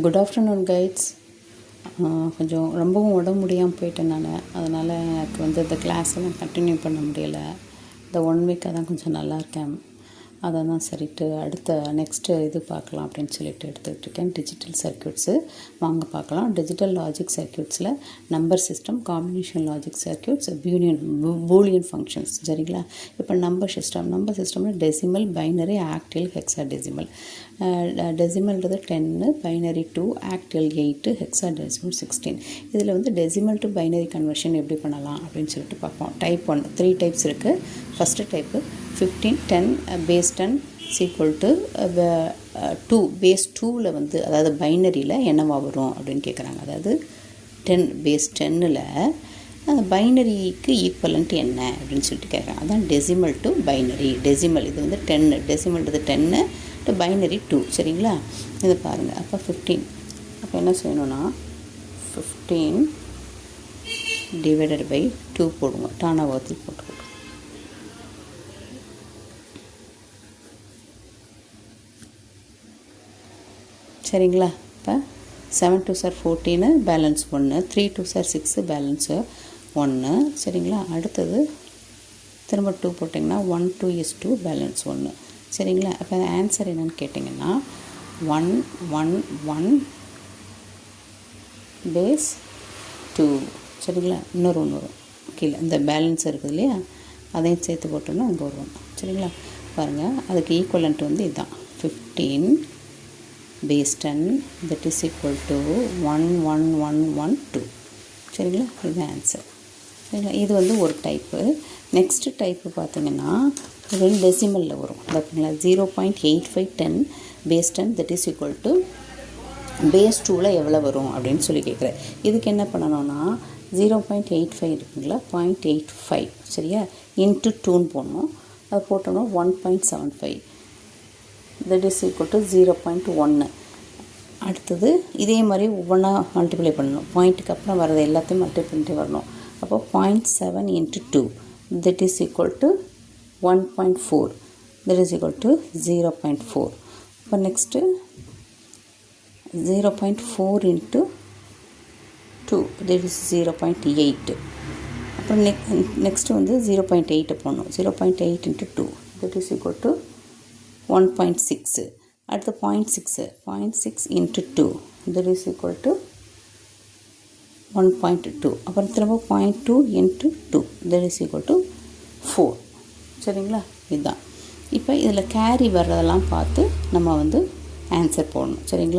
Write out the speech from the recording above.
Good afternoon guides. கொஞ்சம் ரொம்பவும் உடம்பு முடியாமல் போயிட்டேன் நான். அதனால் எனக்கு இந்த கிளாஸெல்லாம் கண்டினியூ பண்ண முடியலை. இந்த 1 வீக்காக தான் கொஞ்சம் நல்லா இருக்கேன். அதை தான் சரிட்டு அடுத்த நெக்ஸ்ட்டு இது பார்க்கலாம் அப்படின்னு சொல்லிட்டு எடுத்துக்கிட்டு இருக்கேன். டிஜிட்டல் சர்க்யூட்ஸு வாங்க பார்க்கலாம். டிஜிட்டல் லாஜிக் சர்க்யூட்ஸில் number system, combination logic circuits, Boolean functions. சரிங்களா? இப்போ நம்பர் சிஸ்டமில் டெசிமல், பைனரி, ஆக்டியல், ஹெக்ஸாடெசிமல். டெசிமல்ன்றது 10, பைனரி 2, ஆக்டியல் 8, ஹெக்ஸாடெசிமல் 16. இதில் டெசிமல் டு பைனரி கன்வர்ஷன் எப்படி பண்ணலாம் அப்படின்னு சொல்லிட்டு பார்ப்போம். டைப் 1, 3 டைப்ஸ் இருக்குது. First type 15, 10 base 10 equal to 2 base 2ல் அதாவது பைனரியில் என்னவா வரும் அப்படின்னு கேட்குறாங்க. அதாவது 10 பேஸ் 10ல் அந்த பைனரிக்கு ஈக்குவலண்ட் என்ன அப்படின்னு சொல்லிட்டு கேட்குறாங்க. அதான் டெசிமல் டு பைனரி. டெசிமல் இது 10, டெசிமல்ன்றது 10 டு பைனரி 2. சரிங்களா? இதை பாருங்கள். அப்போ 15, அப்போ என்ன செய்யணும்னா 15 டிவைடட் பை 2 போடுங்க. டானாவர்த்தி போட்டுக்கணும். சரிங்களா? இப்போ 7 2 சார் 14, பேலன்ஸ் 1, 3 2 சார் 6, பேலன்ஸு 1. சரிங்களா? அடுத்தது திரும்ப 2 போட்டிங்கன்னா 1 2 is 2, பேலன்ஸ் 1. சரிங்களா? அப்போ ஆன்சர் என்னென்னு கேட்டிங்கன்னா 1 1 1 பேஸ் 2. சரிங்களா? இன்னொரு ஒன்று வரும் கீழே, இந்த பேலன்ஸ் இருக்குது இல்லையா, அதையும் சேர்த்து போட்டோம்னா அங்கே வருவோம். சரிங்களா? பாருங்கள், அதுக்கு ஈக்குவலண்ட் இதுதான் 15 base 10 that is equal to 1 1 1 1 2. சரிங்களா? இது ஆன்சர். சரிங்களா? இது ஒரு டைப்பு. நெக்ஸ்ட்டு டைப்பு பார்த்திங்கன்னா இது டெசிமலில் வரும். பார்த்தீங்களா? 0.8510 base 10 that is equal to base 2ல் எவ்வளோ வரும் அப்படின்னு சொல்லி கேட்குறேன். இதுக்கு என்ன பண்ணணும்னா 0.85 இருக்குங்களா, 0.85 சரியா, இன்ட்டு 2ன்னு போடணும். அது போட்டோம்னா 1.75 that is equal to 0.1. அடுத்தது இதே மாதிரி ஒவ்வொன்றா மல்டிப்ளை பண்ணணும். பாயிண்ட்டுக்கு அப்புறம் வரது எல்லாத்தையும் மல்டிப்ளை பண்ணிட்டு வரணும். அப்போ 0.7 into 2 that is equal to 1.4 that is equal to 0.4. இப்போ நெக்ஸ்ட்டு 0.4 into 2 that is 0.8. அப்புறம் நெக்ஸ்ட்டு 0.8 போடணும். 0.8 into 2 that is equal to 1.6. அடுத்து 0.6 into 2 that is equal to 1.2. அப்புறம் திரும்ப 0.2 into 2 that is equal to 4. சரிங்களா? இதுதான். இப்போ இதில் கேரி வர்றதெல்லாம் பார்த்து நம்ம ஆன்சர் போடணும். சரிங்களா?